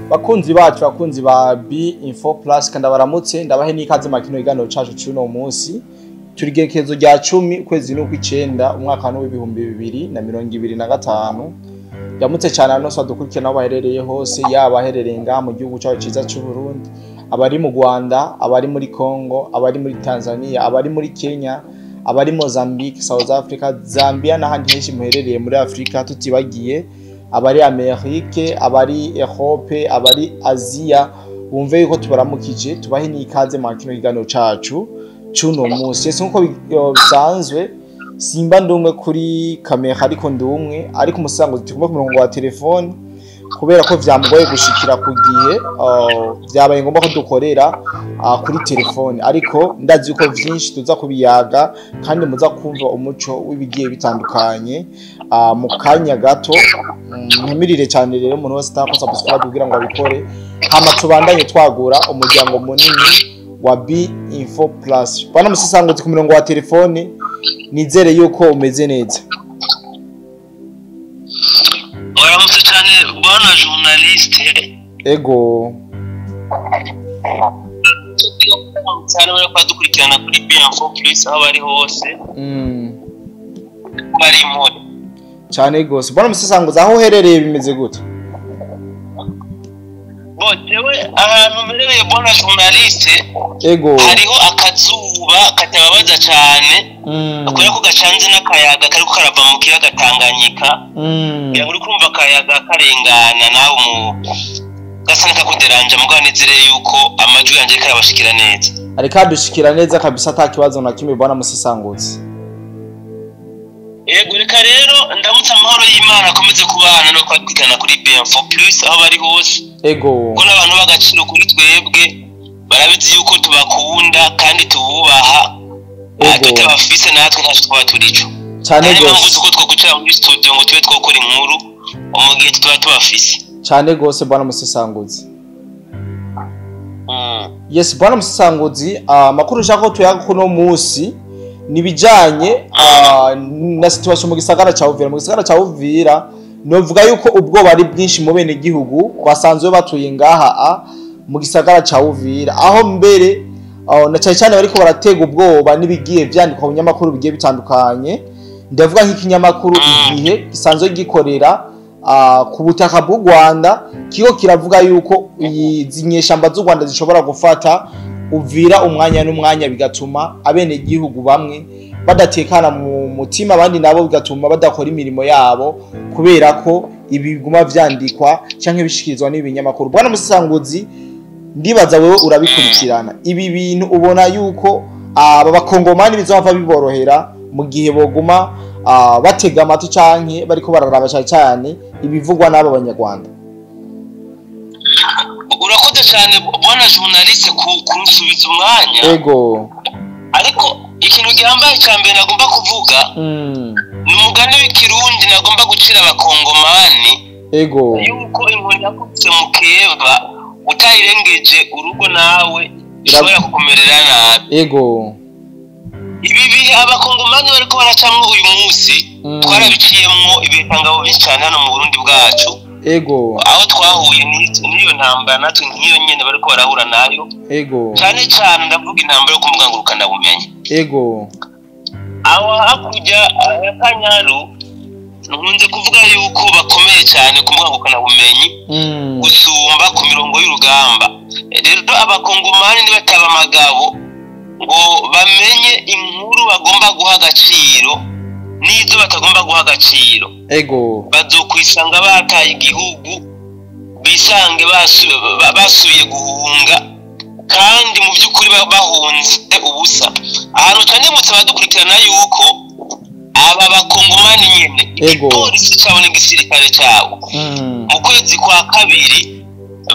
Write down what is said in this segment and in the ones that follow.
Bakunzi bacu bakunzi ba B-Info Plus kandi baramutse ndabahe n'ikaze makino igano cacu cy'uno munsi turigekezo rya 10 ukwezi n'ukw'icenda umwaka w'ibihumbi 2025 yamutse cyane anose adukurikirana baherereye hose yaba aherereye ngaha mu gihugu cyacu ciza cy'u Burundi abari mu Rwanda abari muri Congo abari muri Tanzania abari muri Kenya abari Mozambique South Africa Zambia n'ahandi henshi muherereye muri Afrika tutibagiye abari Amerike abari Europe abari Asia bumve yuko tubaramukije tubahe n'ikaze mu kino gigano cacu cuno munsi ese nko bisanzwe simba ndumwe kuri kamera ariko ndumwe ariko umusango tugomba ku murongo wa telefone kubera ko vyamugoye gushikira ku gihe byabaye ngomba ko dukorera kuri telefone ariko ndazi yuko vyinshi tuza kubiyaga kandi muza kumva umuco w'ibigiye bitandukanye mu kanya gato ntemirire cyane rero umuntu wese takosa subscribe kugira ngo abikore hama tubandanye twagura umuryango munini wa B-Info Plus bana musisanguze ku murongo wa telefone nizere yuko umeze neza. Waramutse cyane bwana journaliste. Ego. Cyane bari kwadukurikirana kuri B-Info Plus aho bari hose. Bari mu cyane gose bana musisanguze aho uherereye bimeze gute? Botewe ahantu merereye bwana journaliste. Ego. Hariho akazuba katababaza cyane. Akora ko gacanze n'akayaga kariko karava mu kiyaga Tanganyika. Ya uri kumva akayaga karengana nawe mu gasana kakuderanja muganizire yuko amajwi yanje karabashikira neza. Ariko adushikira neza kabisa atakibazo na kimwe bwana musisangutse. Yego reka rero ndamutse amahoro y'Imana akomeze kubana no kwakwikana kuri B-Info Plus aho bari hose. Ego. Ko nabantu bagaciro kuri twebwe barabizi yuko tubakunda kandi tububaha. Tutabafise natwe ntacu twaba turico. Cyane gose. Uko twogucara muri studio ngo tube twokora inkuru umugihe tuba tubafise. Cyane gose bwana musisanguzi. Yes bwana musisanguzi makuru shako tuyaga kuno munsi nibijanye na situation mu gisagara ca UVIRA mu gisagara ca UVIRA novuga yuko ubwo bari bwinshi mu bene gihugu basanzwe batuye ngaha mu gisagara ca UVIRA aho mbere na cyane bariko baratega ubwoba nibigiye vyandikwa mu nyamakuru bigiye bitandukanye ndavuga nk'ikinyamakuru igihe gisanzwe gikorera ku butaka bw'u Rwanda kiko kiravuga yuko izinyeshamba z'u Rwanda zishobora gufata UVIRA umwanya n'umwanya bigatuma abene gihugu bamwe badatekana mu mutima abandi nabo bigatuma badakora imirimo yabo kubera ko ibiguma vyandikwa canke bishikirizwa n'ibinyamakuru bwana musisanguzi ndibaza wewe urabikurikirana ibi bintu ubona yuko aba bakongomani bizova biborohera mu gihe boguma batega amatu canke bariko bararaba cyane ibivugwa n'abo banyarwanda. Urakoze cyane bwana journaliste kunsubiza umwanya. Ego. Ariko ikintu gihambaye cyane nagomba kuvuga ni umugani w'ikirundi nagomba gucira abakongomani. Ego. Yuko inkoni yakubise mu keva utayirengeje urugo nawe ishobora kukomerera nabi. Ego. Ibi bihe abakongomani bariko baracamwe uyu munsi twarabiciyemwo ibitangabo byinshi cyane hano mu Burundi bwacu. Ego. Aho twahuye n'iyo ntambara natwe nk'iyo nyene bariko barahura nayo. Ego. Cyane cyane ndavuga intambara yo kumugangurukana bumenyi. Ego. Aho hakurya ya KANYARU nkunze kuvuga yuko bakomeye cyane kumugangurukana bumenyi gusumba ku mirongo y'urugamba. Rero abakongomani nibataba amagabo ngo bamenye inkuru bagomba guha agaciro nizo batagomba guha agaciro. Ego. Bazokwisanga bataye igihugu bisange basubiye guhunga kandi mu by'ukuri bahunze ubusa. Ahantu cyane mutse badukurikirana yuko aba bakongomani nyene igipolisi cyabo n'igisirikare cyabo mu kwezi kwa kabiri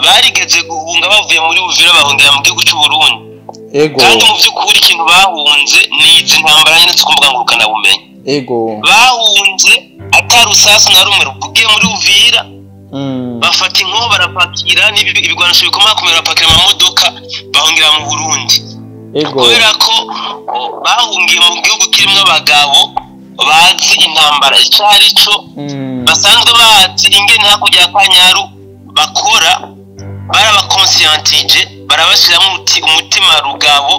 barigeze guhunga bavuye muri UVIRA bahungira mu gihugu cy'u Burundi. Ego. Kandi mu by'ukuri ikintu bahunze ni izi ntambara nyine tukumugangurukana bumenyi. Ego. Bahunze atarusasu na rumwe ruvugiye muri UVIRA. Bafata inkoho barapakira n'ibigwanisho bikomeye barapakira mu modoka bahungira mu Burundi. Ego. Kubera ko bahungiye mu gihugu kirimo abagabo bazi intambara icari cyo basanzwe bazi ingene hakurya KANYARU bakora barabakonscientije barabashiramo umutima rugabo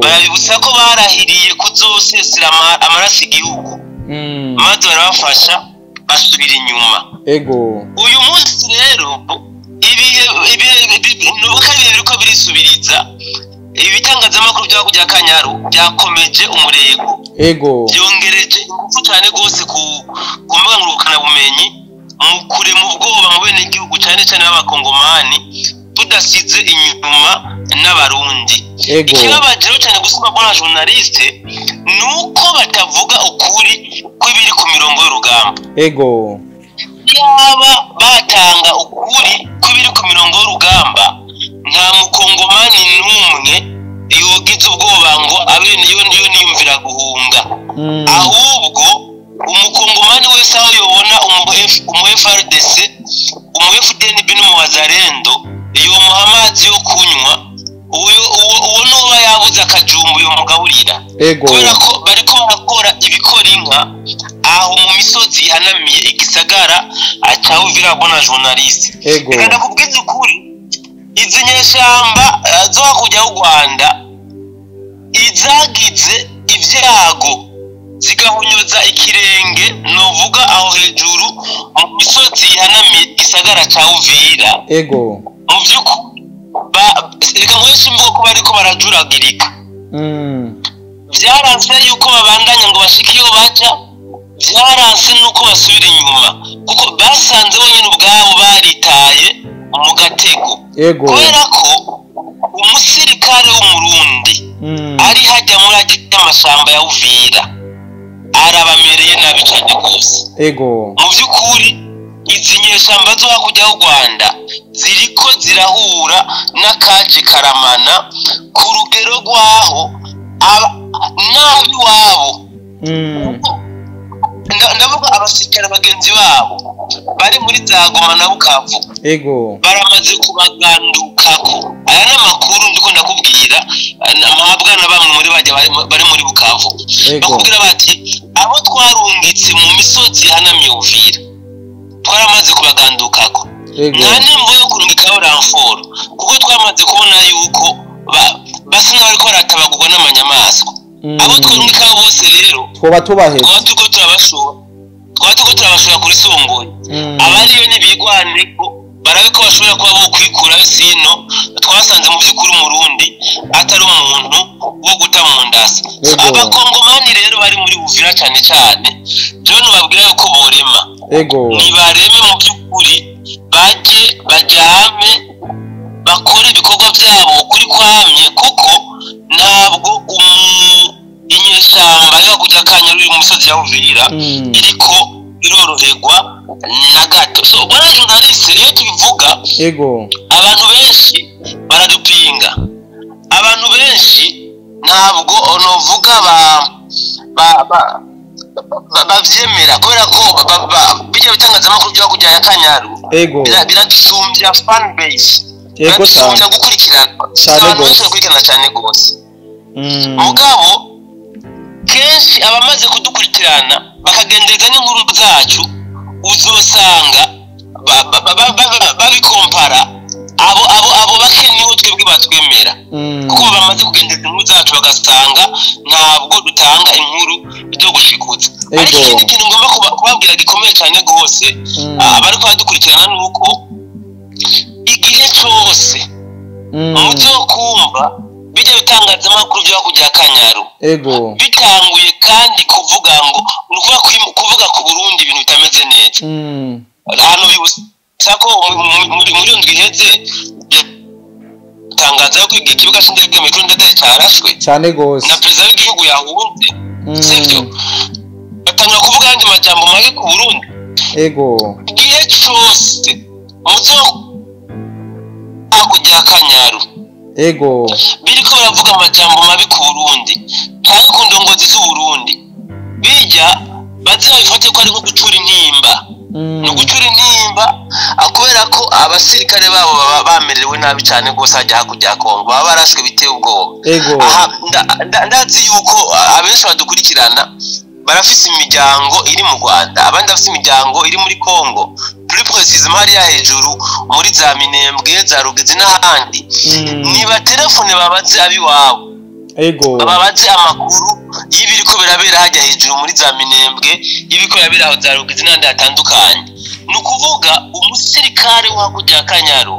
barabibutsa ko barahiriye kuzosesera amaraso igihugu maze barabafasha basubira inyuma uyu munsi rero ibihe nubuka biriko birisubiriza ibitangazamakuru bya kujya Kanyaru byakomeje umurego byongereje ingufu cyane gose ku mbuga ngurukana bumenyi mu kure mu bwoba mu bene igihugu cyane cyane b'abakongomani tudasize inyuma n'abarundi ikibabaje cyane gusoma kwa journaliste nuko batavuga ukuri kw'ibiri ku mirongo y'urugamba yaba batanga ukuri kw'ibiri ku mirongo y'urugamba nta mukongomani n'umwe yogize ubwoba ngo abene yo niyumvira guhunga ahubwo umukongomani wese aho yobona umu FRDC umu FDNB n'umuwazarendo iyo muhamazi yo kunywa uwo nuba yabuze akajumbu yo mugaburira kubera ko bariko barakora ibikora inka aho mu misozi ihanamiye igisagara aca UVIRA bona journaliste reka kubwiza ukuri izi nyeshamba zo kujya u Rwanda izagize ibyago zigahunyoza ikirenge novuga aho hejuru mu misozi ihanamiye igisagara ca UVIRA mu by'ukuri reka mwese mvuga ko bariko barajuragirika byaranse yuko babandanya ngo bashike iyo baca byaranse nuko basubira inyuma kuko basanze bonyine ubwabo baritaye mu gatego kubera ko umusirikare w'umurundi ari hajya muri ajya amashamba ya UVIRA arabamereye nabi cyane rwose mu by'ukuri izi nyeshamba zo hakujya u Rwanda ziriko zirahura n'akaje karamana ku rugero rwaho nabi wabo ndavuga abasirikare bagenzi babo bari muri za Goma na Bukavu baramaze kubagandukako aya n'amakuru ndiko ndakubwira amabwa na bamwe muri bajya bari muri Bukavu bakubwira bati abo twarungitse mu misozi ihanamiye UVIRA twaramaze kubagandukako nta nimbo yo kurungikaho ramforo kuko twamaze kubona yuko basa n'abariko baratabagurwa n'amanyamaswa abo twarungikaho bose rero twoba tubaheze twatuko turabashobora kuri songoye abariyo nibigwaneko barabe ko bashobora kuba bo kwikurayo sino twasanze mu by'ukuri umurundi atari umuntu wo guta mu ndasi abakongomani rero bari muri UVIRA cyane cyane John babwira yuko borema nibareme mu by'ukuri baje bajyame bakora ibikorwa byabo kuri kwamye kuko ntabwo inyeshamba yo kujya Kanyaru mu misozi ya UVIRA iriko iroroherwa na gato so bwana journaliste iyo tubivuga abantu benshi baradupinga abantu benshi ntabwo onovuga bavyemera kubera ko bijya bitangazamakuru byo kujya Kanyaru biradusumbya fan base biradusumbya gukurikirana abantu benshi bakurikirana cyane gose mugabo kenshi abamaze kudukurikirana bakagendeza n'inkuru zacu uzosanga babikompara abo bakeniho twebwe batwemera kuko bamaze kugendeza inkuru zacu bagasanga ntabwo dutanga inkuru byo gushikuza ariko ikindi kintu ngomba kubabwira gikomeye cyane gose abari kwadukurikirana nuko igihe cyose muzo kumva bijya bitangazamakuru byo kujya Kanyaru bitanguye kandi kuvuga ngo kuvuga ku Burundi ibintu bitameze neza hano bibutsa ko muri ndwi iheze tangaza ko ikibuga cy'indege mu Rwanda cyarashwe cyane gose na president w'igihugu yahunze sivyo batanga kuvuga andi majambo mabi ku Burundi igihe cyose muzo kujya Kanyaru biriko baravuga amajambo mabi ku Burundi cyangwa ku ndongozi z'u Burundi bijya bazabifate ko ari nko gucura intimba no gucura intimba akubera ko abasirikare babo baba bamerewe nabi cyane gose hajya Hakurya Kongo baba barashwe biteye ubwoba ndazi yuko abenshi badukurikirana barafise imiryango iri mu Rwanda, abandi bafise imiryango iri muri Congo, plus précisément hariya hejuru muri za Minembwe, za Rugezi n'ahandi. Niba telefone babaze abiwabo, babaze amakuru y'ibiriko birabera hajya hejuru muri za Minembwe, y'ibiriko birabera aho za Rugezi n'ahandi hatandukanye. Nukuvuga umusirikare wa Hakurya Kanyaru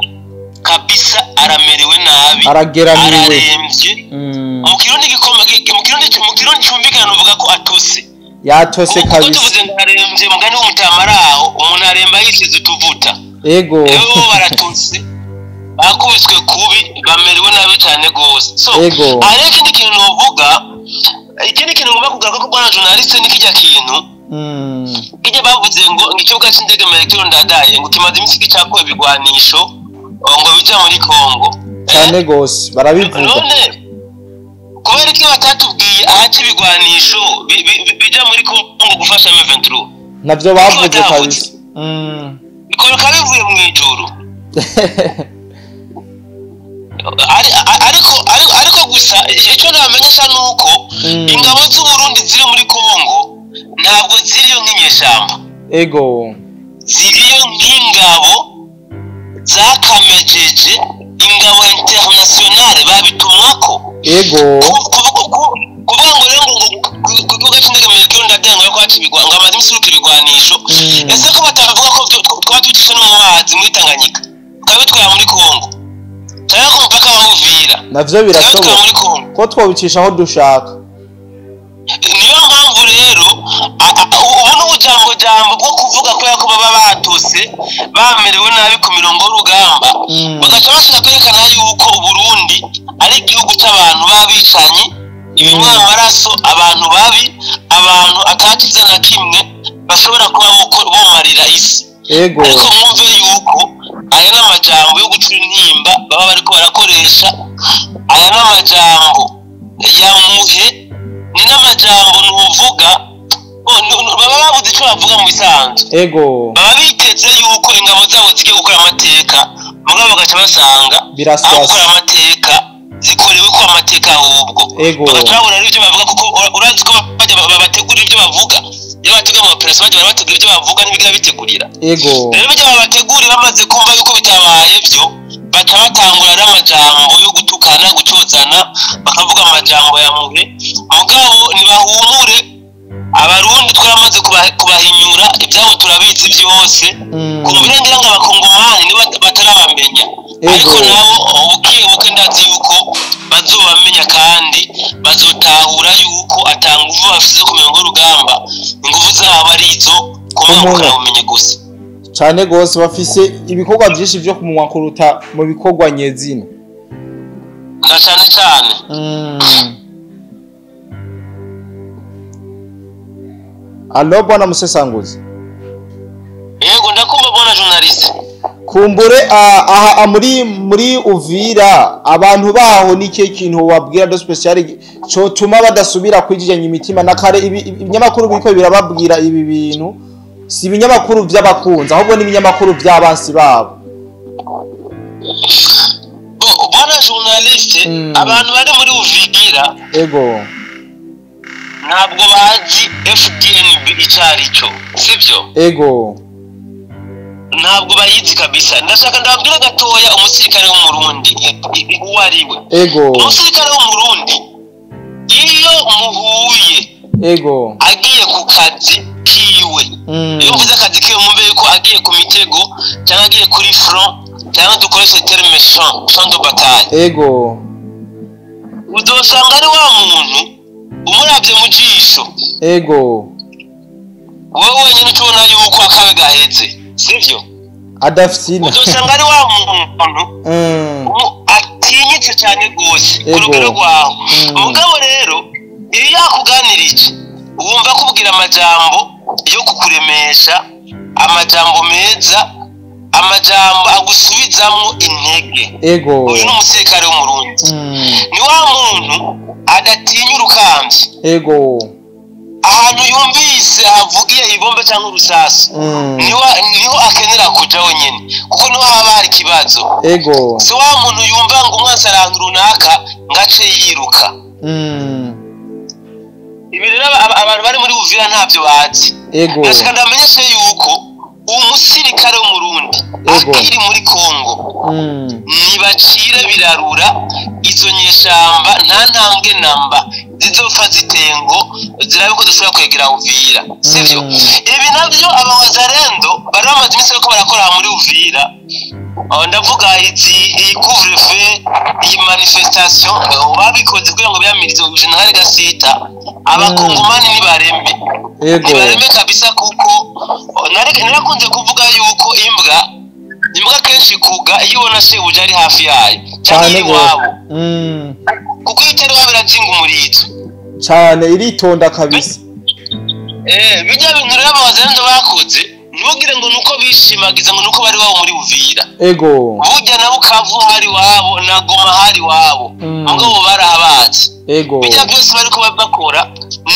kabisa aramerewe nabi, ararembye. Mu kirundi cyumvikana uvuga ko atose, yatose kabisa. Tuvuze ngo arembye mugani w'umutamaraho, umuntu aremba yisize utuvuta. Ego baratose, bakubiswe kubi, bamerewe nabi cyane gose. So ariko ikindi kintu novuga, ikindi kintu ngomba kugaruka ko bwana journaliste nikijya kintu kijya bavuze ngo ikibuga cy'indege Melchior Ndadaye ngo kimaze iminsi gicakoye bigwanisho ngo bija muri Congo cyane gose, barabivuga. None kubera iki batatubwiye ahaci bigwanisho bija muri Congo gufasha M23? Navyo bavuze kabisa. Bikora bivuye mu ijuru. ariko gusa icyo namenyesha nuko ingabo z'u Burundi ziri muri Congo ntabwo ziriyo nk'inyeshamba. Ziriyo nk'ingabo zakamejeje, ingabo internationale babitumwako. Kuvuga ngo rero ngo kuvuga cy'indege Melchior Ndadaye ngo ko hacibigwa ngo amazi misuruka ibigwanisho, ese ko batavuga ko twaba tucisha no mu mazi muri Tanganyika twabitwara muri Congo cyangwa ko mpaka wa UVIRA navyo birashoboka ko twabicisha aho dushaka. Niyo mpamvu rero ubu n'ubujambo bwo kuvuga ko yako baba batose bamerewe nabi ku mirongo y'urugamba, bagaca bashaka kwerekana yuko Burundi ari igihugu cy'abantu babicanye, ibinywa amaraso, abantu babi, abantu atakiza na kimwe bashobora kuba bomarira isi. Ariko mwumve yuko aya n'amajambo yo gucura intimba baba bariko barakoresha, aya n'amajambo ya muhe, ni n'amajambo nuvuga baba babuze icyo bavuga mu bisanzwe. Baba biteze yuko ingabo zabo zigiye gukora amateka, mugabo bagaca basanga aho gukora amateka zikorewe ko amateka ahubwo bagaca babura ibyo bavuga, kuko urazi ko babategura ibyo bavuga. Iyo bategura mu operation bajya barabategura ibyo bavuga n'ibigira bitegurira. Rero bajya babategura bamaze kumva yuko bitabaye byo, baca batangura n'amajambo yo gutukana, gucozana, bakavuga amajambo ya muhe. Mugabo nibahumure, abarundi twaramaze kubahinyura, ibyabo turabizi byose. Kumbira ngira ngo abakongomani niba batarabamenya, ariko nabo buke ndazi yuko bazobamenya kandi bazotahura yuko atanguvu bafite ku mirongo y'urugamba, inguvu zabo ari izo kumenya umenye gusa cyane gose. Bafise ibikorwa byinshi byo kumunwa kuruta mu bikorwa nyezina na cyane. Allo bwana Musesanguzi. Yego ndakumva bwana journaliste. Kumbure aha muri UVIRA abantu baho nike kintu wabwira do special cyo tuma badasubira kwijijanya imitima na kare ibinyamakuru biriko birababwira ibi bintu si ibinyamakuru by'abakunzi ahubwo ni ibinyamakuru by'abansi babo. Bwana journaliste, abantu bari muri UVIRA ntabwo bazi FDNB icarico, sivyo? Ntabwo bayizi kabisa. Ndashaka ndabwira gatoya umusirikare wo mu Burundi uwariwe. Umusirikare wo mu Burundi iyo muhuye agiye ku kazi kiwe, iyo uvuze akazi kiwe mumbe yuko agiye ku mitego cyangwa agiye kuri front cyangwa dukoreshe terme champ de bataille, uzosanga ari wa muntu umuravye mu jisho, wowe wenyine tubona yuko akabe gahetse, sivyo? Adafsina uzosanga ari wa muntu atinyitse cyane gose ku rugero rwaho. Mugabo rero iyo yakuganirije wumva kubwira amajambo yo kukuremesha, amajambo meza, amajambo agusubizamwo intege. Uyu ni umusirikare w'umurundi, ni wa muntu adatinya urukambye. Ahantu yumvise havugiye ibombe cyangwa urusasa niho akenera kuja wenyine, kuko niho haba hari ikibazo. Si wa muntu yumva ngo umwansi ahantu runaka ngace yiruka. ibi rero abantu bari muri Uvira ntavyo bazi. Ego. Ndashaka ndamenyeshe yuko umusirikare w'umurundi akiri muri Kongo nibacire birarura izo nyeshamba nta ntambwe namba zizopfa zitengo zirabiko dushobora kwegera Uvira sivyo ibi navyo abawazarendo bari bamaze iminsi ko barakora muri Uvira ndavuga iyi couvre-feu iyi manifestation babikoze kugira ngo byamirize General Gasita abakongomani nibarembe nibarembe kabisa kuko narakunze kuvuga yuko imbwa kenshi kuga iyo ubona shebuja ari hafi yayo cyane iwabo kuko itari wabiratsinga umurizo cyane iritonda kabisa bijya bintu rero abazarendo bakoze ntugire ngo nuko bishimagiza ngo nuko bari wabo muri Uvira ego burya na Bukavu hari wabo na Goma hari wabo ngo barahabatse ego bijya byose bari ko bakora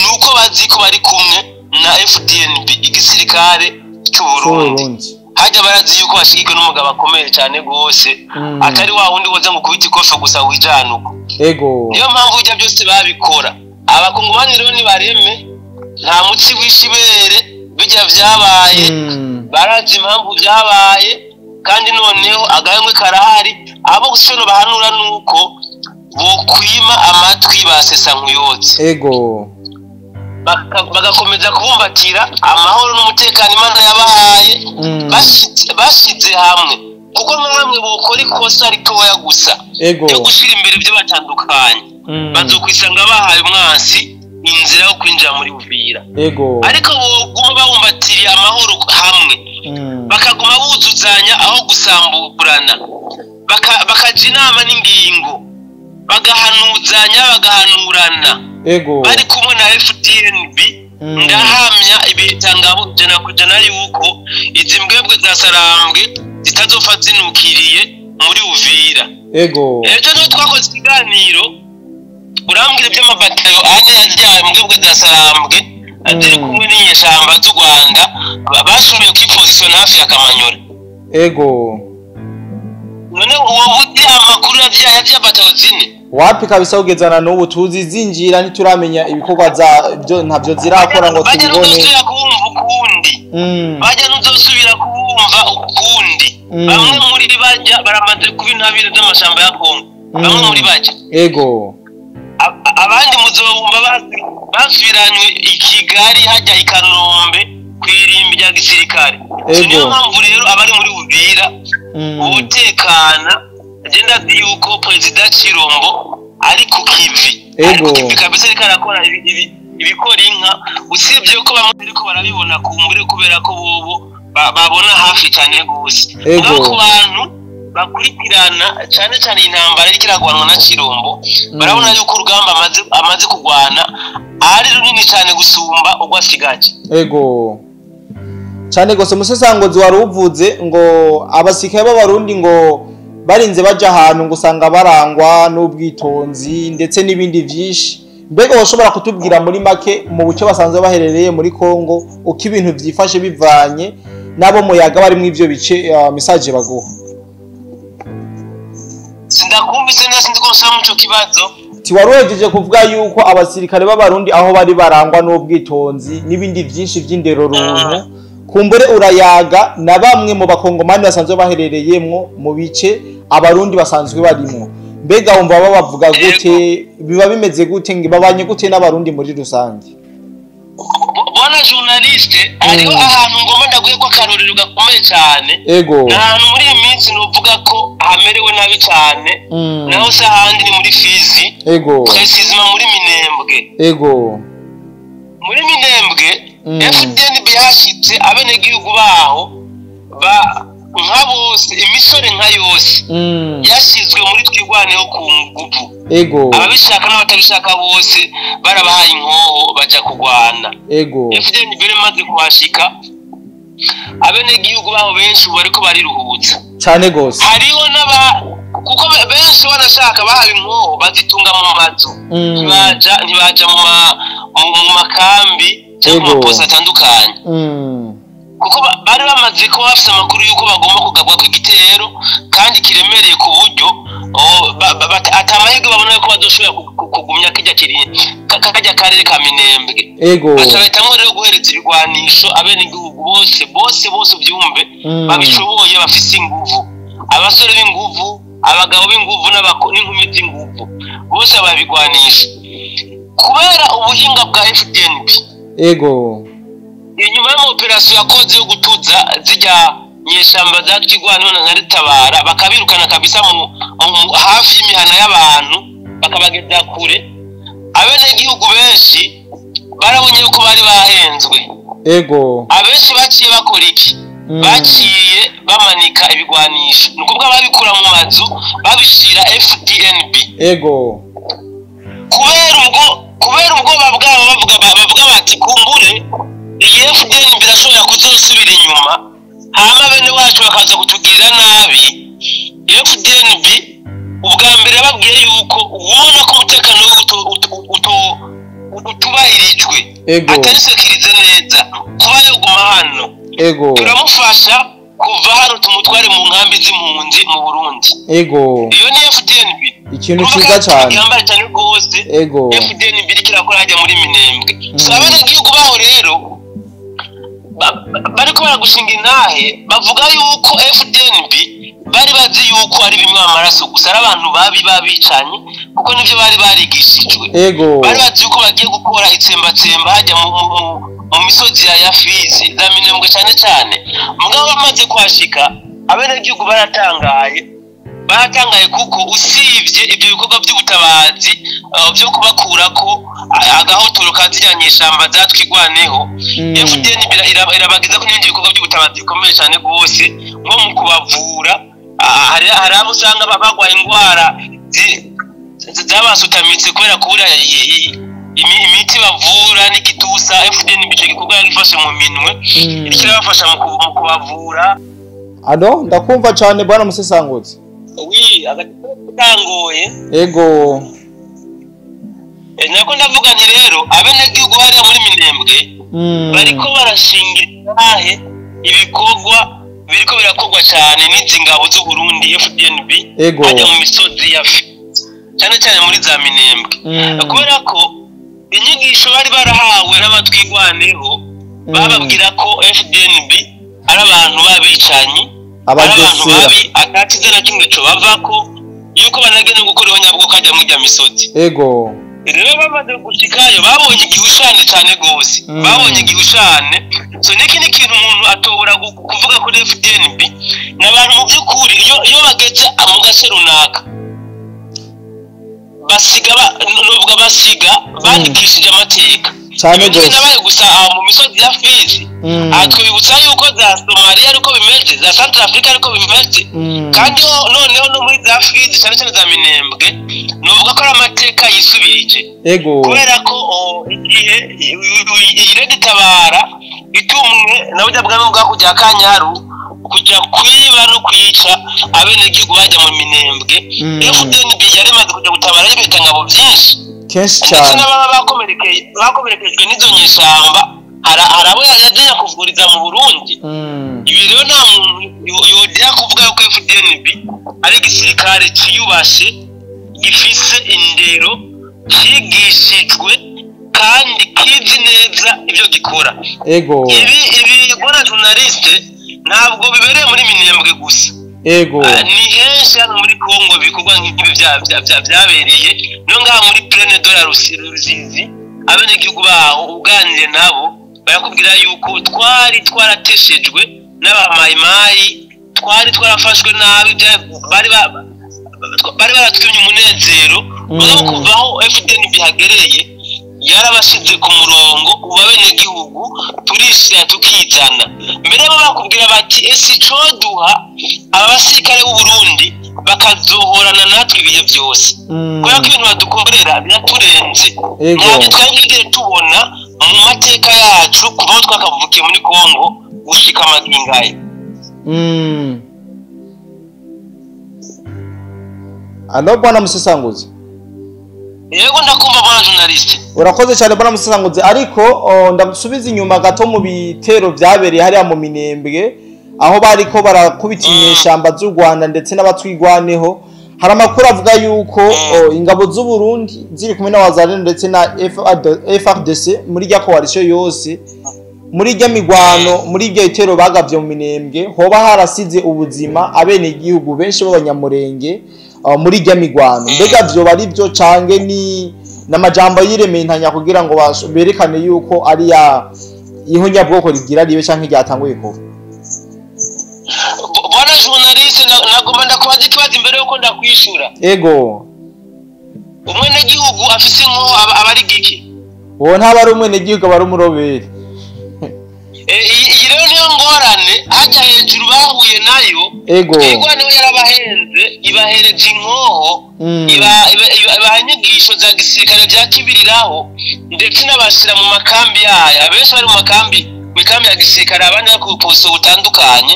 nuko bazi ko bari kumwe na FDNB igisirikare cy'u Burundi hajya barazi yuko bashigikwe n'umugabo akomeye cyane gose atari wa wundi woza ngo kubita ikofe gusa wijanuko ego niyo mpamvu bijya byose babikora abakongomani rero ni bareme nta mutsi wishibere bijya vyabaye barazi impamvu vyabaye kandi noneho agahemwe karahari abo gusono bahanura nuko bokwima amatwi basesa nkuyotse ego bagakomeza kubumbatira amahoro n'umutekano Imana yabahaye bashize hamwe kuko namwe bokora ikosa ritoya gusa yo gushira imbere ibyo batandukanye bazokwisanga bahaye umwansi inzira yo kwinjira muri Uvira ariko boguma babumbatiriye amahoro hamwe bakaguma buzuzanya aho gusamburana bakaja inama n'ingingo bagahanuzanya bagahanurana bari kumwe na FDNB ndahamya ibitangabo jana kujana yuko izi mbwebwe za Sarambwe zitazofa zinukiriye muri Uvira ejo no twakoze ikiganiro urambwira by'amabatayo ane yajyaye mbwebwe za Sarambwe atari kumwe n'inyeshamba z'u Rwanda bashoboye kwipositiona hafi ya Kamanyora none uwo buti amakuru y'abatayo zine wapi kabisa ugezana n'ubu tuzi zinjira ntituramenya ibikorwa byo ntavyo zirakora ngo tubibone bajya nuzosubira kubumva ukundi bamwe muri bajya baramaze kubintabira by'amashamba ya Kongo bamwe muri bajya abandi muzobumva basubiranywe Kigali hajya i Kanombe kwirimbi rya gisirikare niyo mpamvu rero abari muri Uvira ubutekana agenda di yuko president Chirombo ari ku kivi kabisa ariko arakora ibikora inka usibye ko bamwe ariko barabibona kumbure kubera ko bobo babona hafi cyane gose ku bantu bakurikirana cyane cyane intambara iriko iragwanwa na Chirombo barabona yuko urugamba amaze kugwana ari runini cyane gusumba ugwasigaje cyane gose musesangozi waruvuze ngo abasikaye b'abarundi ngo barinze baje ahantu ngo usanga barangwa n'ubwitonzi ndetse n'ibindi vyinshi mbega woshobora kutubwira muri make mu buce basanzwe baherereye muri Kongo uko ibintu vyifashe bivanye nabo muyaga bari mu ivyo bice message baguha sindakumvise neza ndikonsoma muco kibazo tiwaruhejeje kuvuga yuko abasirikare b'abarundi aho bari barangwa n'ubwitonzi n'ibindi vyinshi vy'indero runtu kumbure urayaga na bamwe mu bakongomani basanzwe baherereyemwo mu bice abarundi basanzwe barimo mbega wumva bavuga gute biba bimeze gute ngibabanye gute n'abarundi muri rusange bona journaliste ariho ahantu ngoma ndaguye ko karorero gakomeye cyane ahantu muri iyi minsi nuvuga ko hamerewe nabi cyane naho se ahandi ni muri Fizi precisement muri Minembwe muri Minembwe FDNB yashitse abenegihugu baho nka bose imisore nka yose yashizwe muri twigwaneho ku nguvu ababishaka n'abatabishaka bose barabahaye inkoho baja kugwana FDNB maze kuhashika abenegihugu baho benshi bariko bariruhutsa cyane gose hariho kuko benshi banashaka bahawe inkoho bazitunga mu mazu ntibaja mu makambi cyangwa maposa atandukanye kuko bari bamaze ko bafite amakuru yuko bagomba kugabwa ku gitero kandi kiremereye ku buryo atamahirwe babona babona ko badoshobora kugumya kajya karere ka Minembwe ego baca bahitamwo rero guhereza ibigwanisho abenegihugu bose ubyumve babishoboye bafise inguvu abasore b'inguvu abagabo b'inguvu n'inkumi z'inguvu bose babigwanisha kubera ubuhinga bwa FDNB ego inyuma y'operasiyo yakoze yo gutuza zijya nyeshamba zatkigwana na ritabara bakabirukana kabisa mu hafi y'imihana y'abantu bakabageza kure abenegihugu benshi barabonye yuko bari bahenzwe ego abenshi baciye bakora iki baciye bamanika ibigwanisho nukubwa babikura mu mazu babishira FDNB ego kubera ubwoba bwabo bavuga bati kumbure iyi FDNB birashobora kuzosubira inyuma hama bene wacu bakaza kutugirira nabi FDNB ubwa mbere babwiye yuko ubona ko umutekano utubahirijwe atari sekirize neza kuba yoguma hano ego turamufasha kuva hano tumutware mu nkambi z'impunzi mu Burundi ego iyo ni FDNB ikintu cyiza cyane yambaye cyane rwose ego FDNB ikirakora hajya muri Minembwe sabe n'igihugu baho rero bariko baragushinga intahe bavuga yuko FDNB bari bazi yuko ari bimwe amaraso gusa ari abantu babicanye kuko nivyo bari barigishijwe ego bari bazi yuko bagiye gukora itsembatsemba hajya mu misozi ya Fizi za Minembwe cyane mugabo bamaze kwashika abenegihugu baratangaye kuko usibye ibyo bikorwa by'ubutabazi byo kubakurako agahotoro kazijyanye ishamba zatkigwaneho FDN irabagiza ko n'ibindi bikorwa by'ubutabazi bikomeye cyane rwose nko mu kubavura hari abo usanga bagwaye indwara zabasutamitse kubera kubura imiti bavura n'ikitusa FDN bice gikorwa yarifashe mu minwe kirabafasha mu kubavura ndakumva cyane bwana musesangutse agatangoye ego nako ndavuga nti rero abenegihugu hariya muri Minembwe bariko barashingira ibikorwa biriko birakorwa cyane n'izi ngabo z'u Burundi FDNB hajya mu misozi ya cyane muri za Minembwe kubera ko inyigisho bari barahawe n'abatwigwaneho bababwira ko FDNB ari abantu babicanyi abantu babi atakize na kimwe cyo bavako yuko banagene gukora abanyabwo kajya muri ya misozi ego rero bamaze gushikayo babonye igihushane cyane gose babonye igihushane so niki ni kintu umuntu atobora kuvuga ko FDNB n'abantu mu byukuri iyo bageze mu gace runaka basiga bandikishije amateka cyane gose nabaye gusa mu misozi ya Fizi atwibutsa yuko za Somalia ariko bimeze za Central Africa ariko bimeze kandi noneho no muri za Fizi cyane za Minembwe novuga ko ari amateka yisubirije kubera ko igihe iregitabara itumwe na burya bwami bwa kujya KANYARU kujya kwiba no kwica abenegihugu bajya mu Minembwe FDNB yaremaze kujya gutabara y'ibeta ngabo byinshi kenshi cyane n'ababa bakomerekejwe n'izo nyeshamba harabo yagiye kuvuriza mu Burundi ibi rero nta muntu yodera kuvuga ko FDNB ari igisirikare ciyubashe gifise indero kigishijwe kandi kizi neza ibyo gikora ibi gora journaliste ntabwo bibereye muri Minembwe gusa ni henshi hano muri Kongo bikorwa nk'ibi byabereye no ngaha muri Plaine de la Rusizi abenegihugu baho uganire nabo barakubwira yuko twarateshejwe n'abamayimayi twarafashwe nabi bari baratwimye umunezero mugabo kuvaho FDNB hagereye yarabashize ku murongo ubabenegihugu turishira tukizana mbere bo bakubwira bati ese coduha abasirikare b'u Burundi bakazohorana natwe ibihe byose kubera ko ibintu badukorera biraturenze ntabwo twabigeze tubona mu mateka yacu kuva twakavukiye muri Kongo gushika amagingaye bwana musesanguzi yego ndakumva bwana journaliste urakoze cyane bwana musesanguzi ariko ndamusubiza inyuma gato mu bitero byabereye hariya mu Minembwe aho bariko barakubita inyeshamba z'u Rwanda ndetse n'abatwigwaneho hari amakuru avuga yuko ingabo z'u Burundi ziri kumwe n'abazarene ndetse na FARDC muri rya coalition yose muri rya migwano muri rya itero bagavye mu Minembwe hoba harasize ubuzima abene igihugu benshi b'abanyamurenge muri rya migwano mbega vyo bari byo cange ni namajambo yirementanya kugira ngo berekane yuko ari ya ihonya bwoko rigira ribe canke ryatanguye ko bwana journaliste nagomba ndakubaza ikibazo imbere yuko ndakwishura ego umwene gihugu afise inkoho abari giki uwo ntaba ari umwene gihugu abari umuroberi iyi rero niyo ngorane hajya hejuru bahuye nayo igwa niwe yarabahenze ibahereje inkoho ibahanyigisho za gisirikare bya kibiriraho ndetse n'abashira mu makambi yayo abenshi bari mu makambi ya gisirikare abandi ku posto butandukanye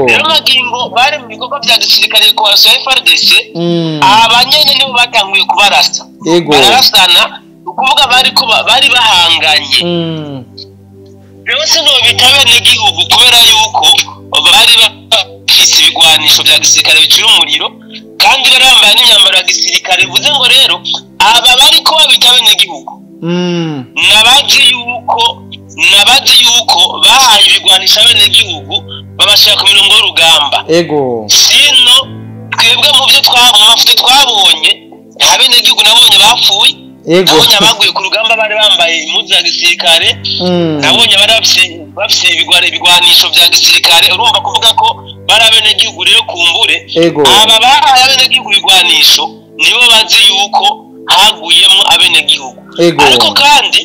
rero magingo bari mu bikorwa bya gisirikare ko wasaya FARDC abanyene nibo batanguye kubarasa barasana ukuvuga bari bahanganye rero sino bitabene igihugu kubera yuko bari bafise ibigwanisho bya gisirikare bicira umuriro kandi bari bambaye n'imyambaro ya gisirikare bivuze ngo rero aba bari ko bitabene igihugu nabazi yuko bahaye ibigwanisha bene igihugu babashaka ku mirongo y'urugamba sino twebwe mu byo twabonye nta bene igihugu nabonye bapfuye nabonye abaguye ku rugamba bari bambaye impuzu za gisirikare nabonye bari bafise ibigwanisho bya gisirikare urumva kuvuga ko bari abene igihugu rero kumbure aba bahaye abene igihugu ibigwanisho nibo bazi yuko haguyemo abene igihugu ariko kandi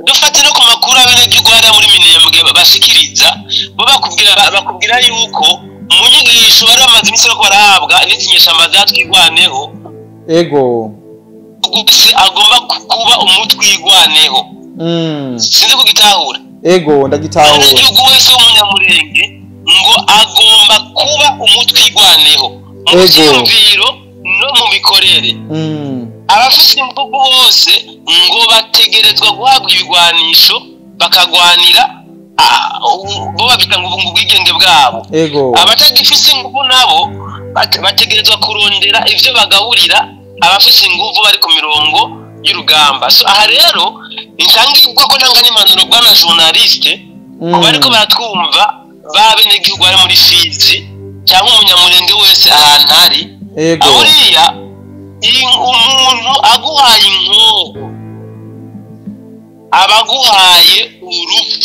dufate no ku makuru abene igihugu bari muri Minembwe bashikiriza bo bakubwira yuko mu nyigisho bari bamaze iminsi yo barahabwa n'ikinyeshamba zatwigwaneho gusa agomba kuba umutwe igwaneho sinzi kugitahura ndagitahura igihugu wese w'umunyamurenge ngo agomba kuba umutwe igwaneho mu cyumviro no mu mikorere abafite imvugo bose ngo bategerezwa guhabwa ibigwanisho bakagwanira bo babita ngo ubwigenge bwabo abatagifise ingufu nabo bategerezwa kurondera ivyo bagaburira abafise ingufu bari ku mirongo y'urugamba aha rero insangirwa ko nanga n'impanuro bwana journaliste bariko baratwumva babene igihugu bari muri Fizi cyangwa umunyamurenge wese ahantu hari aburiya umuntu aguhaye inkoho abaguhaye urupfu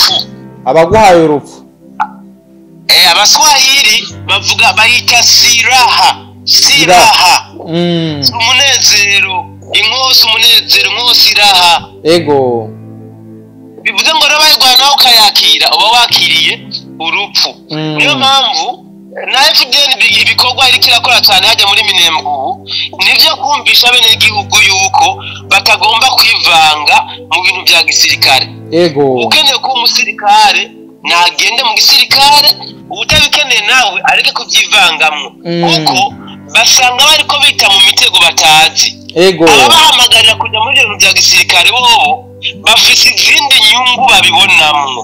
abaswahili bavuga bayita siraha umunezero inkosi umunezero nk'osiraha bivuze ngo rero bayirwanaho ukayakira uba wakiriye urupfu niyo mpamvu na FDN ibikorwa iri kirakora cyane hajya muri Minembwe ubu nivyo kumvisha bene igihugu yuko batagomba kwivanga mu bintu bya gisirikare ukeneye ko umusirikare nagende mu gisirikare utabikeneye nawe areke kuvyivangamwo kuko basanga bariko bita mu mitego batazi abahamagarira kujya muri bintu bya gisirikare bobo bafise izindi nyungu babibonamwo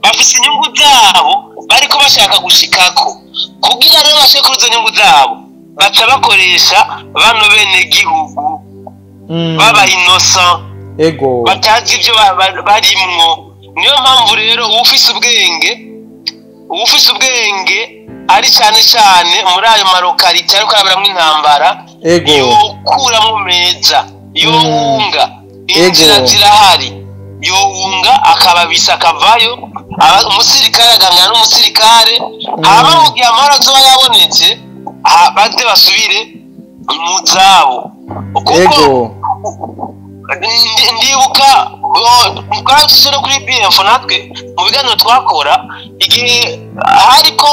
bafise inyungu zabo bariko bashaka gushikako kugira rero bashaka kuzo nyungu zabo baca bakoresha bano bene igihugu baba innocent batazi ibyo barimwo niyo mpamvu rero ufise ubwenge ari cyane muri ayo marokarite ariko arabaramwe intambara yokuramwo meza yohunga inzira zirahari yohunga akababisa akavayo umusirikare agangana n'umusirikare haba mu gihe amahoro azoba yabonetse baze basubire mu zabo kuko ndibuka twaravuze no kuri BF natwe mu biganiro twakora igihe hariko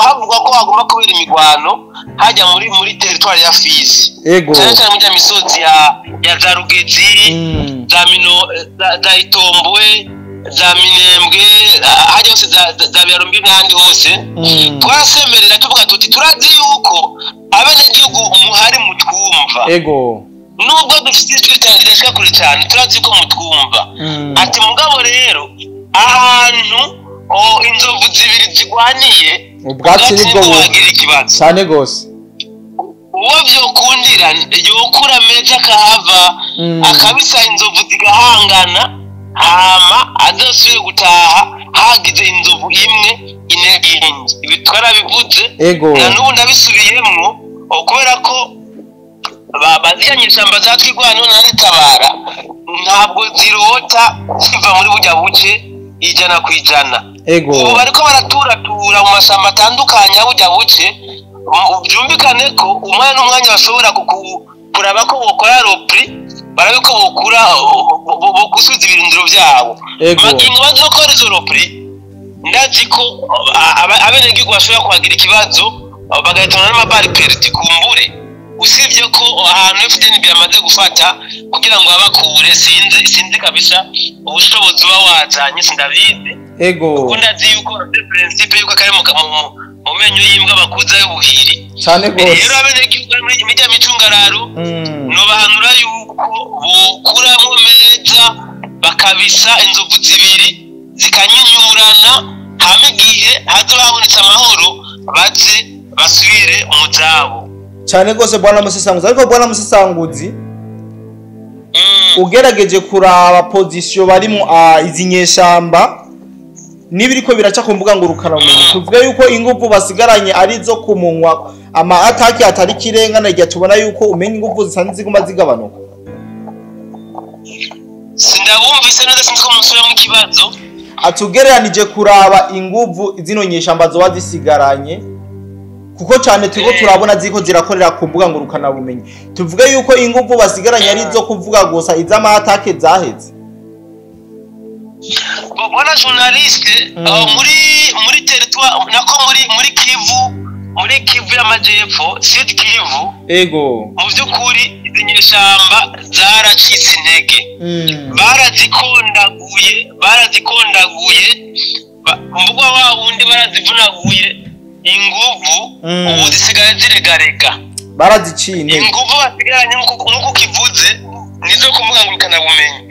havugwa ko hagomba kubera imigwano hajya muri territoire ya Fizi cyane cyane mu misozi ya za Rugezi za Itombwe za Minembwe hajya hose za Byarumbi n'ahandi hose twarasemerera tuvuga tuti turazi yuko abenegihugu umuhari mutwumva nubwo dufite ijwi ridashika kure cyane turazi ko mutwumva ati mugabo rero ahantu inzovu zibiri zigwaniye ubwatsi nibwo bugira ikibazo cyane gose hamwe vyokundira yokura meza kahava akabisa inzovu zigahangana hama azosubire gutaha hagize inzovu imwe inegindi ibi twarabivuze na n'ubu ndabisubiyemwo kubera ko baziyanye ishamba zatwigwana naritabara ntabwo zirota ziva muri burya buce 100%. Ubu bariko baraturatura mu mashamba atandukanye burya buce byumvikane ko umwana n'umwanya bashobora kuraba ko bokora ropri barabiko bokura bokusuza ibirindiro byabo magingo bazokora izo ropri ndazi ko abenegihugu bashobora kuhagira ikibazo bagahitana n'amabari periti kumbure usibye ko ahantu FDN byamaze gufata kugira ngo abakure sinzi kabisa ubushobozi wazanye sindabizi kuko ndazi yuko principe yuko kare mu menyo y'imbwa bakuza y'ubuhiri cyane gose rero abenegihugu muri imijya micungararo no bahanura yuko bokuramo meza bakabisa inzovu zibiri zikanyinyurana hame gihe hazobabonetse amahoro baze basubire mu zabo cyane gose bwana Musesanguzi. Ariko bwana Musesanguzi ugerageje kuraba position barimo izi nyeshamba nibiriko biraca ku mbuga ngurukana umuntu tuvuge yuko ingufu basigaranye ari zo kumunwa ama ataki atari kirengana igihe tubona yuko umenye ingufu zisanzwe ziguma zigabanuka. Sindabumvise neza sinzi ko musura mu kibazo atugereranije kuraba ingufu zino nyeshamba zo wazisigaranye kuko cyane turiko turabona ziko zirakorera ku mbuga ngurukana bumenyi tuvuge yuko ingufu basigaranye ari zo kuvuga gusa izama atake zaheze. Bwana journaliste muri territoire nako muri Kivu y'amajepfo Sud Kivu mu byukuri izinyeshamba zaracitse intege barazikondaguye mvuga wa wundi barazivunaguye inguvu ubu zisigaye ziregarega baraziciye inguvu basigaranye nkuko kivuze nizo kumugangurukana bumenyi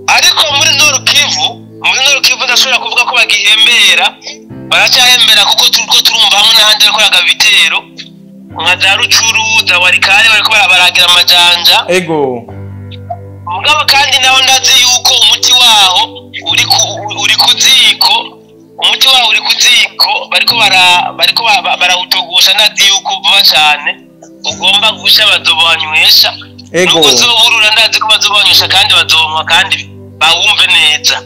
ariko muri Nord Kivu ndashobora kuvuga ko bagihembera baracyahembera kuko turumva hamwe n'ahandi bakoraga bitero nka za Rucuru za Warikare bariko baragira amajanja mugabo kandi naho ndazi yuko umuti waho uri ku ziko bariko barawutogosha ndazi yuko vuba cyane ugomba gusha bazobanywesha nuko zoburura ndazi ko bazobanywesha kandi bazonywa kandi bawumve neza.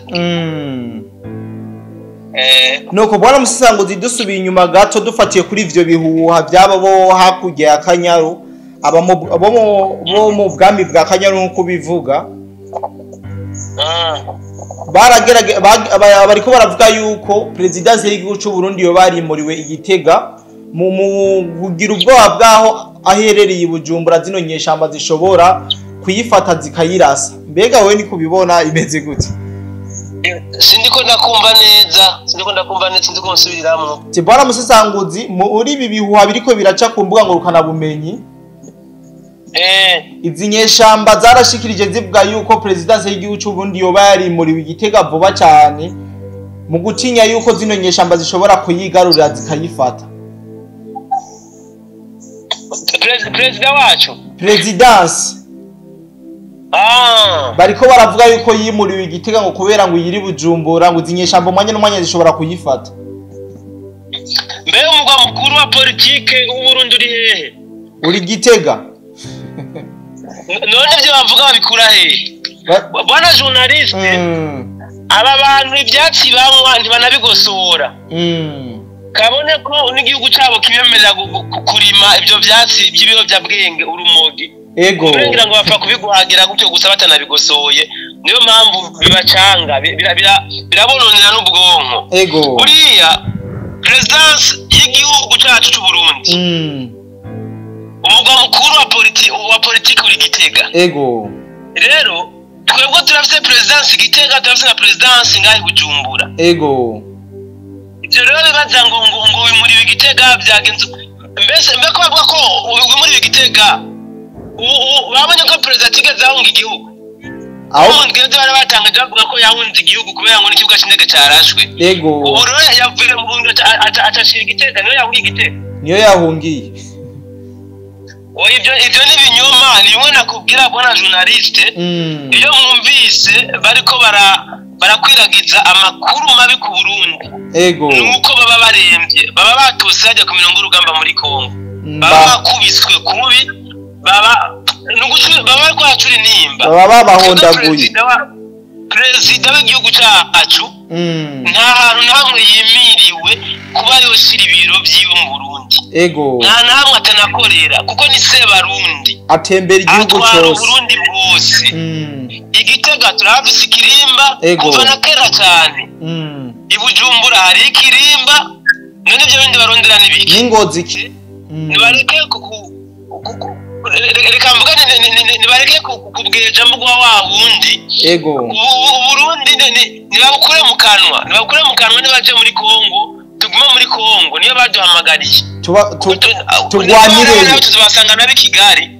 Nuko bwana Musesanguzi dusubiye inyuma gato dufatiye kuri ivyo bihuha byabo bo hakurya ya Kanyaru abo mu bwami bwa Kanyaru nkuko bivuga bariko baravuga yuko president y'igihugu cy'u Burundi yo barimuriwe igitega mu kugira ubwoba bwaho aherereye Bujumbura zino nyeshamba zishobora kuyifata zikayirasa. Mbega wewe niko bibona imeze gute? Sindiko ndakumva neza sindiko nsubiriramo. Bwana Musesanguzi muri ibi bihuha biriko biraca ku mbuga ngurukana bumenyi izi nyeshamba zarashikirije zivuga yuko president y'igihugu cy'u Burundi yoba yarimuriwe igitega vuba cyane mu gutinya yuko zino nyeshamba zishobora kuyigarurira zikayifata. President wacu presidence bariko baravuga yuko yimuriwe igitega ngo kubera ngo yiri Bujumbura ngo zinyeshamba umwanya n'umwanya zishobora kuyifata. Mbe umugwa mukuru wa politike w'u Burundi uri hehe? Uri Gitega. None byo bavuga babikura hehe? Bwana journaliste aba bantu ibyatsi banywa ntibanabigosora kabone ko n'igihugu cyabo kibemerera kurima ibyo byatsi by'ibiro bya bwenge urumogi kurengira ngo bapfa kubiguhagira gutyo gusa batanabigosoye niyo mpamvu bibacanga birabononera n'ubwonko uriya presidence y'igihugu cyacu cy'u Burundi umugwa mukuru wa politiki uri Gitega rero twebwe turafite presidence Gitega turafite na presidence ngahi Bujumbura ibyo rero bibaza ngo muri Gitega byagenze mbese mbeko bavuga ko muri Gitega babonye ko president igeze ahunga igihugu aho ngeze bari batangaje bavuga ko yahunze igihugu kubera ngo n'ikibuga cy'indege cyarashwe ubu rero yavuye mu Burundi atashira Gitega niyo yahungiye Gitega niyo yahungiye ibyo ni ibinyoma, ni bimwe nakubwira bwana journaliste. Iyo mwumvise bariko barakwiragiza amakuru mabi ku Burundi, nuko baba barembye, baba batose hajya ku mirongo y'urugamba muri Kongo, baba bakubiswe kubi, baba kwacura intimba, baba babahondaguye. Perezida w'igihugu cyacu nta hantu na hamwe yimiriwe kuba yoshira ibiro by'iwe mu Burundi, nta na hamwe atanakorera, kuko ni se Barundi, atembera igihugu cyose, Burundi bwose. Igitega turafise ikirimba kuva na kera cyane, ibujumbura hari ikirimba, none ibyo bindi barondera n'ibiki n'ingozi nibareke reka mvuga nibareke kubweja mbwa wa wundi. Uburundi nibabukure mu kanwa, nibaje muri Kongo, tuguma muri Kongo, niyo baduhamagariye tugwanire, tuzobasanga nabi Kigali,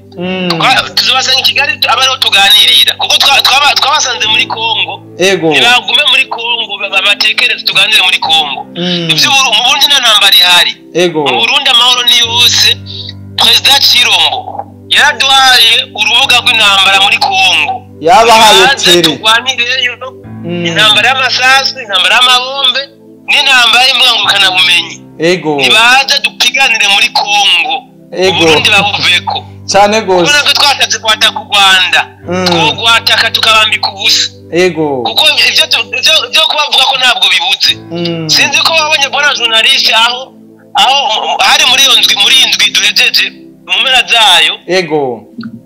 tuzobasanga Kigali abariho tuganirira, kuko twabasanze muri Kongo, nibagume muri Kongo, babatekereze tuganire muri Kongo. Ivyo mu Burundi nta ntambara ihari, mu Burundi amahoro ni yose. Perezida Chirombo yaraduhaye urubuga rw'intambara muri Kongo, yabahaye tere tugwanireyo intambara y'amasasu, intambara y'amabombe, n'intambara y'imwangukana bumenyi. Nibaza dupiganire muri Kongo, Burundi babuveko cyane gose, kuko twashatse kwataka u Rwanda, twogwataka tukabambika ubusa, kuko ivyo kubavuga ko ntabwo bibuze. Sinzi ko babonye bwana journaliste aho hari muri indwi duhejeje mu mpera zayo,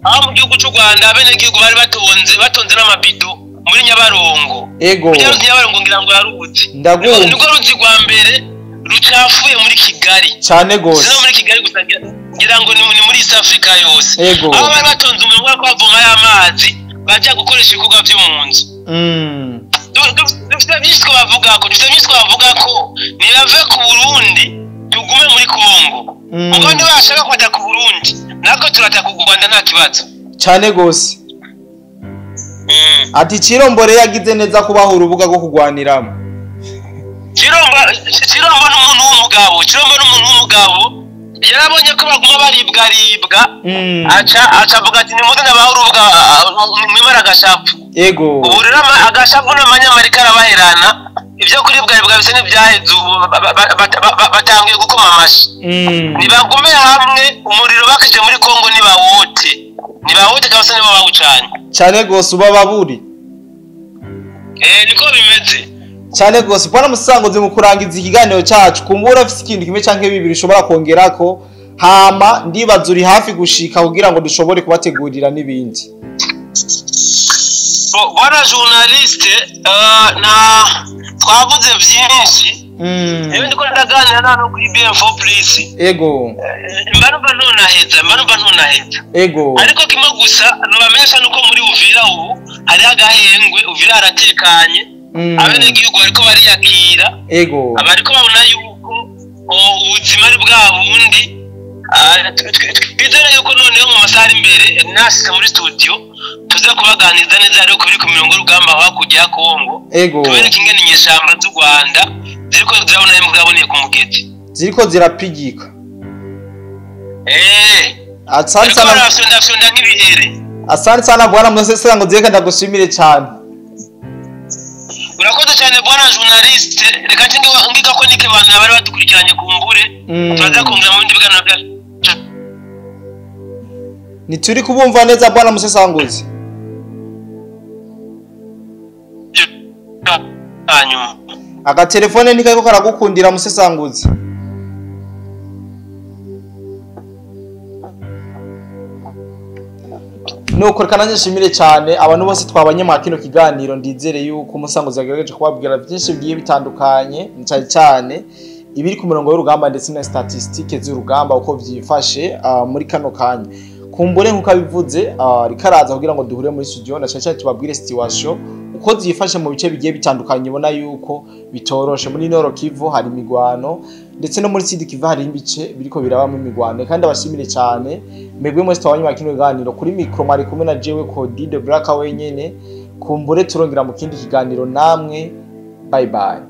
aho mu gihugu cy'u Rwanda abenegihugu bari batonze n'amabido muri Nyabarongo, Nyabarongo ngira ngo yarubuze, nibwo ruzi rwa mbere rucafuye muri Kigali cyane gose, no muri Kigali gusa ngira ngo ni muri East Africa yose, aho bari batonze umuntu wo kwavoma y'amazi baje gukoresha ibikorwa byo mu nzu. Dufite byinshi bavuga ko nibave ku Burundi tugume muri Kongo, ubwo ndi bashaka kwata ku Burundi, nako turataka u Rwanda nta kibazo cyane gose. Ati Chirombore yagize neza kubaha urubuga rwo kugwaniramo. Chirombo n'umuntu w'umugabo yarabonye ko baguma baribwa, aca avuga ati nimuze nabaha urubuga mwimara agashapu. Ubu rero agashapu n'amanyamerika arabaherana, ibyo kuribwa bisa n'ibyaheze, ubu batangiye gukoma amashi. Nibagume hamwe, umuriro bakije muri Kongo nibawote kabasa, nibo bawucanye cyane gose, ubababuri niko bimeze cyane gose. Bwana Musangozi, mu kurangiza ikiganiro cyacu, kumbura afite ikintu kimwe canke bibiri ushobora kongerako, hama ndibaza uri hafi gushika kugira ngo dushobore kubategurira n'ibindi. Bwana journaliste, twavuze byinshi, yewe ndiko ndaganira nano kuri BM4 please. Mbanumva ntunaheza. Ariko kimwe gusa nubamenyesha nuko muri UVIRA ubu hari agahengwe, UVIRA aratekanye, abenegihugu bariko bariyakira, abariko babona yuko ubuzima ari bwa bundi. Twizere yuko noneho mu masaha ari imbere nashika muri studio tuza kubaganiriza neza ariko biri ku mirongo y'urugamba hakurya ya Kongo, tubereke ingene inyeshamba z'u Rwanda ziriko zirabona imbwaboneye ku mugezi, ziriko zirapigika. Asante sana nk'ibihere. Asante sana bwana Musangozi, zeka ndagushimire cyane. Urakoze cyane bwana journaliste, reka ngiga ko nike abantu bari badukurikiranye kumbure, turaza kongera mu bindi biganiro byacu. Nituri kubumva neza bwana Musangozi. Aga telefone nikako karagukundira Musangozi. Nuko reka nshimire cyane abantu bose twabanye mu kino kiganiro, ndizere yuko Musangozi yagerageje kubabwira byinshi bigiye bitandukanye, cyane ibiri ku mirongo y'urugamba ndetse na statistike z'urugamba uko byifashe muri kano kanya. Kumbure nkuko abivuze rikaraza kugira ngo duhure muri studio na cyane tubabwire situation uko zifashe mu bice bigiye bitandukanye, ubona yuko bitoroshe. Muri Nord Kivu hari imigwano, ndetse no muri Sud Kivu hari ibice biriko birabamo imigwano, kandi abashimire cyane mwebwe mwese twabanye mu kino kiganiro. Kuri micro mari kumwe na jewe Cody de Black wenyene. Kumbure turongera mu kindi kiganiro namwe, bye bye.